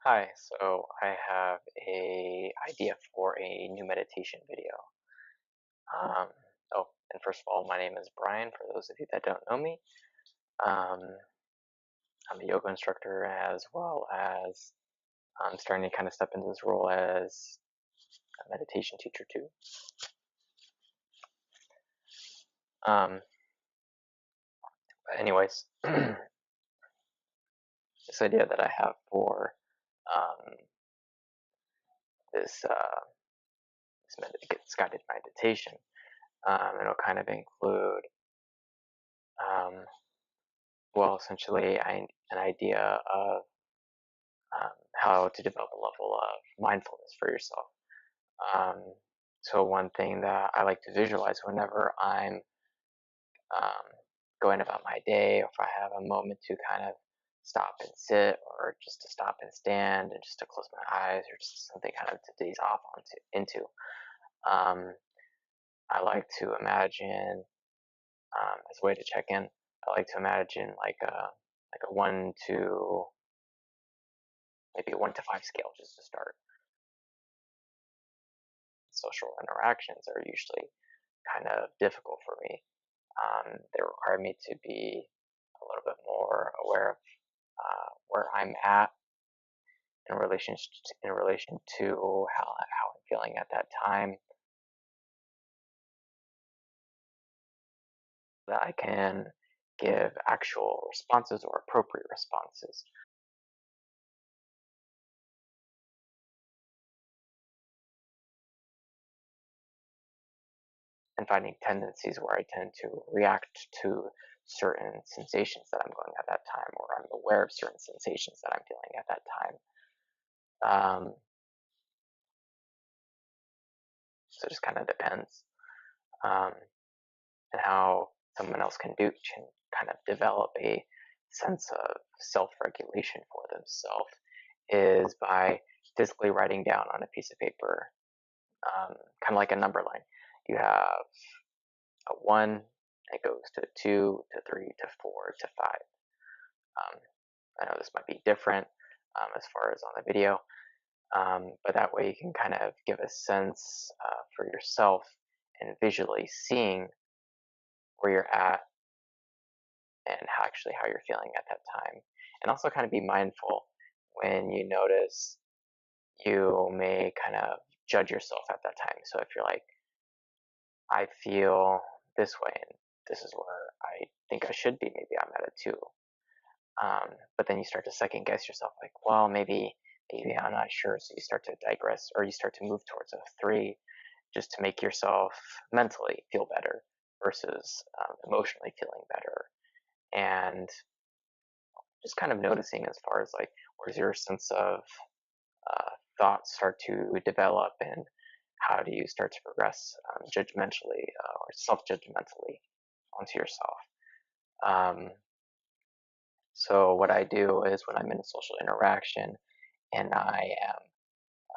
Hi, so I have a idea for a new meditation video. Um, and first of all, my name is Brian, for those of you that don't know me. Um, I'm a yoga instructor as well as I'm starting to kind of step into this role as a meditation teacher too. Anyways, this idea that I have for um, this, this guided meditation, it'll kind of include um, essentially an idea of how to develop a level of mindfulness for yourself. Um, so one thing that I like to visualize whenever I'm um, going about my day, or if I have a moment to kind of stop and sit, or just to stop and stand, and just to close my eyes, or just something kind of to daze off into. Um, I like to imagine as a way to check in. I like to imagine like a one to maybe a 1 to 5 scale just to start. Social interactions are usually kind of difficult for me. They require me to be a little bit more aware of where I'm at in relation to how I'm feeling at that time, that I can give actual responses or appropriate responses, and finding tendencies where I tend to react to certain sensations that I'm going at that time, or I'm aware of certain sensations that I'm feeling at that time. So it just kind of depends. Um, and how someone else can kind of develop a sense of self-regulation for themselves is by physically writing down on a piece of paper, kind of like a number line. You have a 1, it goes to 2 to 3 to 4 to 5. Um, I know this might be different as far as on the video, but that way you can kind of give a sense for yourself and visually seeing where you're at and how you're feeling at that time. And also kind of be mindful when you notice you may kind of judge yourself at that time. So if you're like, I feel this way and this is where I think I should be, maybe I'm at a 2. But then you start to second guess yourself, like, well, maybe I'm not sure. So you start to digress, or you start to move towards a 3, just to make yourself mentally feel better versus emotionally feeling better. And just kind of noticing as far as like where's your sense of thoughts start to develop, and how do you start to progress judgmentally or self-judgmentally onto yourself. um, so what I do is when I'm in a social interaction and I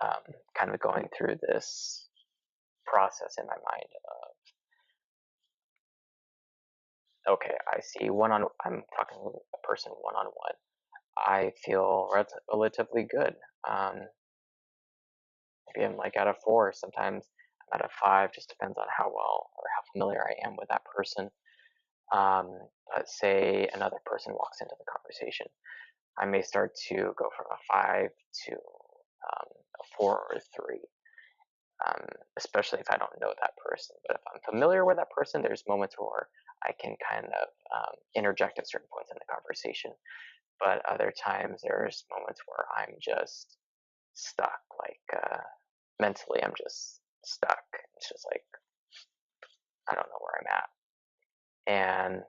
am kind of going through this process in my mind of, okay, I see I'm talking with a person one-on-one, I feel relatively good. um, Maybe I'm like at a 4. Sometimes I'm at a 5. Just depends on how well or how familiar I am with that person. Let's say another person walks into the conversation. I may start to go from a 5 to a 4 or a 3, um, especially if I don't know that person. But if I'm familiar with that person, there's moments where I can kind of interject at certain points in the conversation. But other times, there's moments where I'm just stuck. Like mentally, I'm just stuck. It's just like I don't know where I'm at. And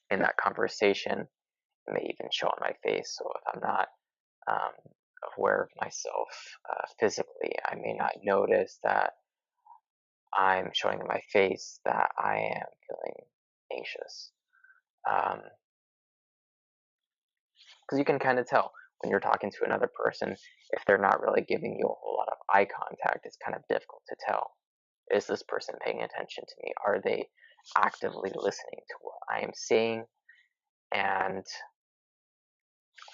in that conversation, it may even show on my face. So if I'm not um, aware of myself physically, I may not notice that I'm showing in my face that I am feeling anxious. Because you can kind of tell when you're talking to another person, if they're not really giving you a whole lot of eye contact, it's kind of difficult to tell. Is this person paying attention to me? Are they actively listening to what I am saying and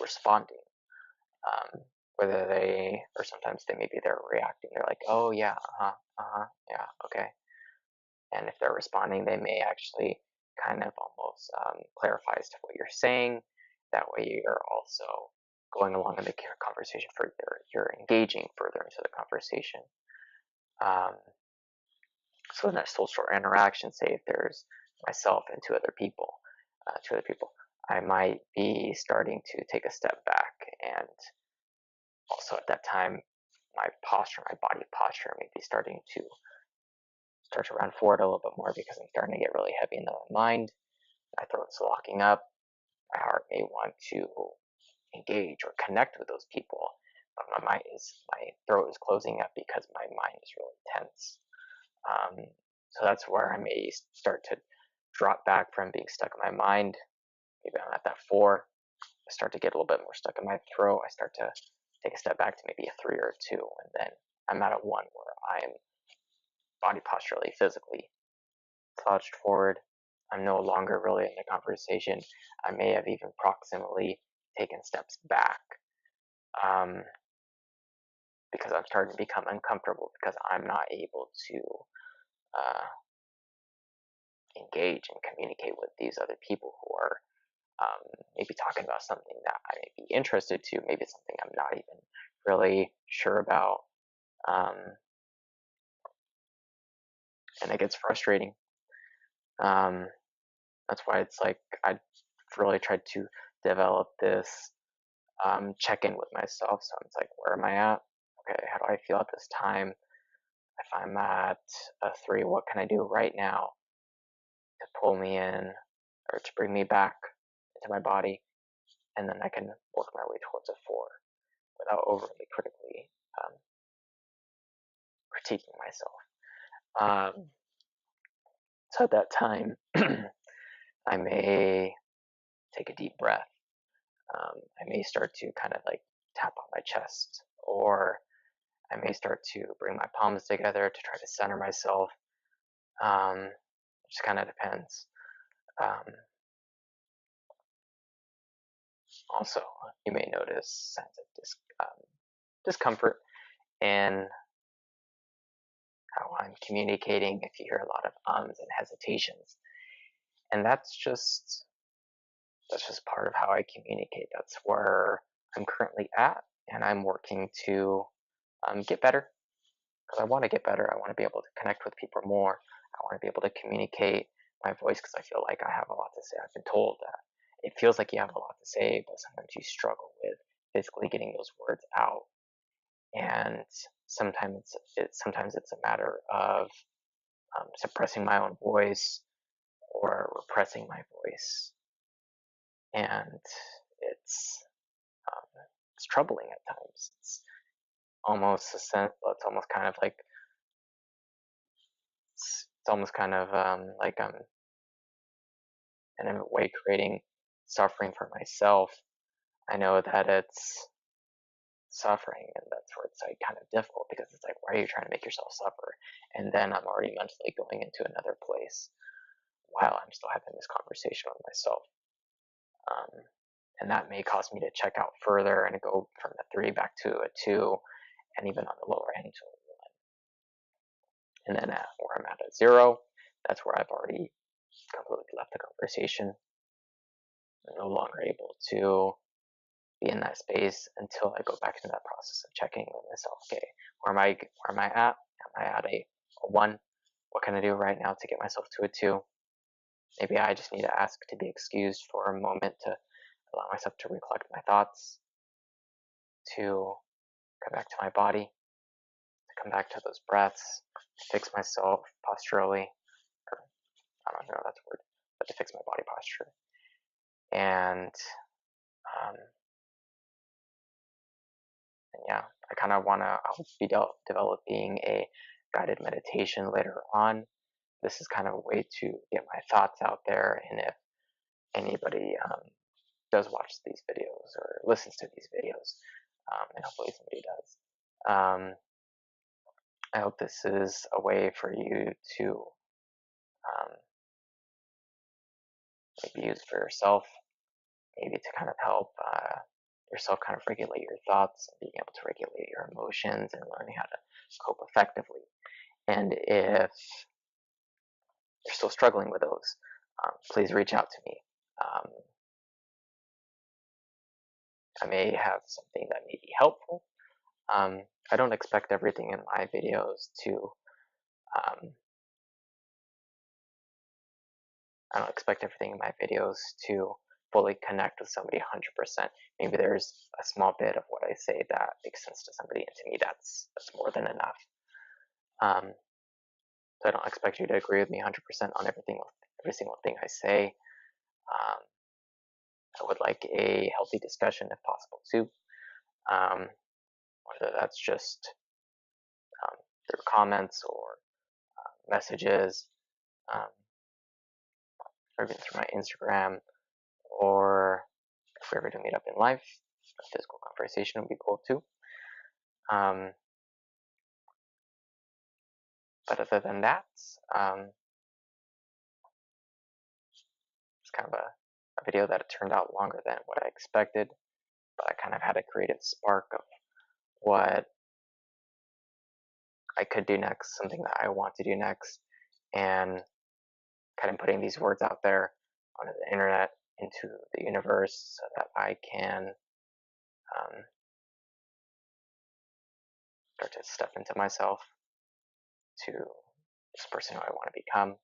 responding? Whether they, or sometimes they're reacting, they're like, oh yeah, yeah, okay. And if they're responding, they may actually kind of almost clarify as to what you're saying. That way you're also going along in the conversation further, you're engaging further into the conversation. So in that social interaction, say if there's myself and two other people, I might be starting to take a step back, and also at that time, my body posture, may be starting to start to run forward a little bit more because I'm starting to get really heavy in the mind. My throat's locking up. My heart may want to engage or connect with those people, but my throat is closing up because my mind is really tense. So that's where I may start to drop back from being stuck in my mind. Maybe I'm at that 4. I start to get a little bit more stuck in my throat. I start to take a step back to maybe a 3 or a 2, and then I'm at a 1 where I'm body posturally, physically slouched forward. I'm no longer really in the conversation. I may have even proximally taken steps back, because I'm starting to become uncomfortable because I'm not able to engage and communicate with these other people who are maybe talking about something that I may be interested to, maybe something I'm not even really sure about, and it gets frustrating. That's why it's like I really tried to develop this check-in with myself. So it's like, where am I at? Okay, how do I feel at this time? If I'm at a 3, what can I do right now to pull me in or to bring me back into my body? And then I can work my way towards a 4 without overly critically critiquing myself. So at that time, I may take a deep breath. I may start to kind of like tap on my chest, or I may start to bring my palms together to try to center myself. It just kind of depends. Also, you may notice signs of discomfort in how I'm communicating. If you hear a lot of ums and hesitations, and that's just part of how I communicate. That's where I'm currently at, and I'm working to get better, because I want to get better. I want to be able to connect with people more. I want to be able to communicate my voice, because I feel like I have a lot to say. I've been told that it feels like you have a lot to say, but sometimes you struggle with physically getting those words out. And sometimes it's a matter of suppressing my own voice or repressing my voice, and it's it's troubling at times. It's almost a sense. It's almost kind of like like I'm in a way creating suffering for myself. I know that it's suffering, and that's where it's like kind of difficult, because it's like, why are you trying to make yourself suffer? And then I'm already mentally going into another place while I'm still having this conversation with myself. And that may cause me to check out further and go from a 3 back to a 2, and even on the lower end to a 1. And then where I'm at a 0, that's where I've already completely left the conversation. I'm no longer able to be in that space until I go back into that process of checking with myself. Okay, where am I at? Am I at a 1? What can I do right now to get myself to a 2? Maybe I just need to ask to be excused for a moment to allow myself to recollect my thoughts, to come back to my body, to come back to those breaths, to fix myself posturally, or I don't know if that's a word, but to fix my body posture. And yeah, I kind of want to, I'll be developing a guided meditation later on. This is kind of a way to get my thoughts out there. And if anybody does watch these videos or listens to these videos, and hopefully somebody does, I hope this is a way for you to maybe use for yourself, maybe to kind of help yourself kind of regulate your thoughts and being able to regulate your emotions and learning how to cope effectively. And if you're still struggling with those, please reach out to me. Um, I may have something that may be helpful. I don't expect everything in my videos to um, I don't expect everything in my videos to fully connect with somebody 100%. Maybe there's a small bit of what I say that makes sense to somebody, and to me, that's more than enough. Um, so I don't expect you to agree with me 100% on every single thing I say. Um, I would like a healthy discussion if possible too. Um, whether that's just um, through comments or messages, um, or even through my Instagram, or if we ever do meet up in life, a physical conversation would be cool too. Um, but other than that, it's kind of a video that turned out longer than what I expected, but I kind of had a creative spark of what I could do next, something that I want to do next, and kind of putting these words out there on the internet into the universe so that I can start to step into myself, to this person who I want to become,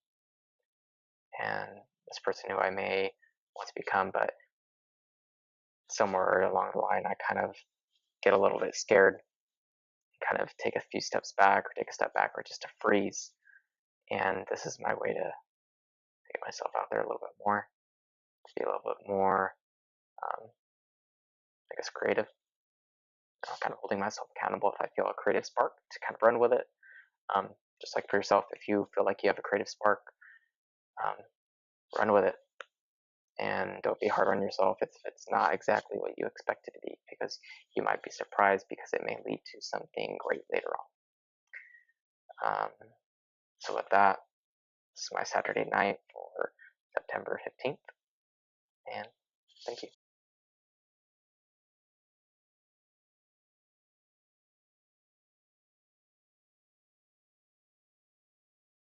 and this person who I may want to become, but somewhere along the line I kind of get a little bit scared, kind of take a few steps back or take a step back or just to freeze. And this is my way to get myself out there a little bit more, to be a little bit more, I guess, creative. Kind of holding myself accountable if I feel a creative spark to kind of run with it. Um, just like for yourself, if you feel like you have a creative spark, um, run with it. And don't be hard on yourself if it's not exactly what you expect it to be, because you might be surprised because it may lead to something great later on. So with that, this is my Saturday night for September 15th, and thank you.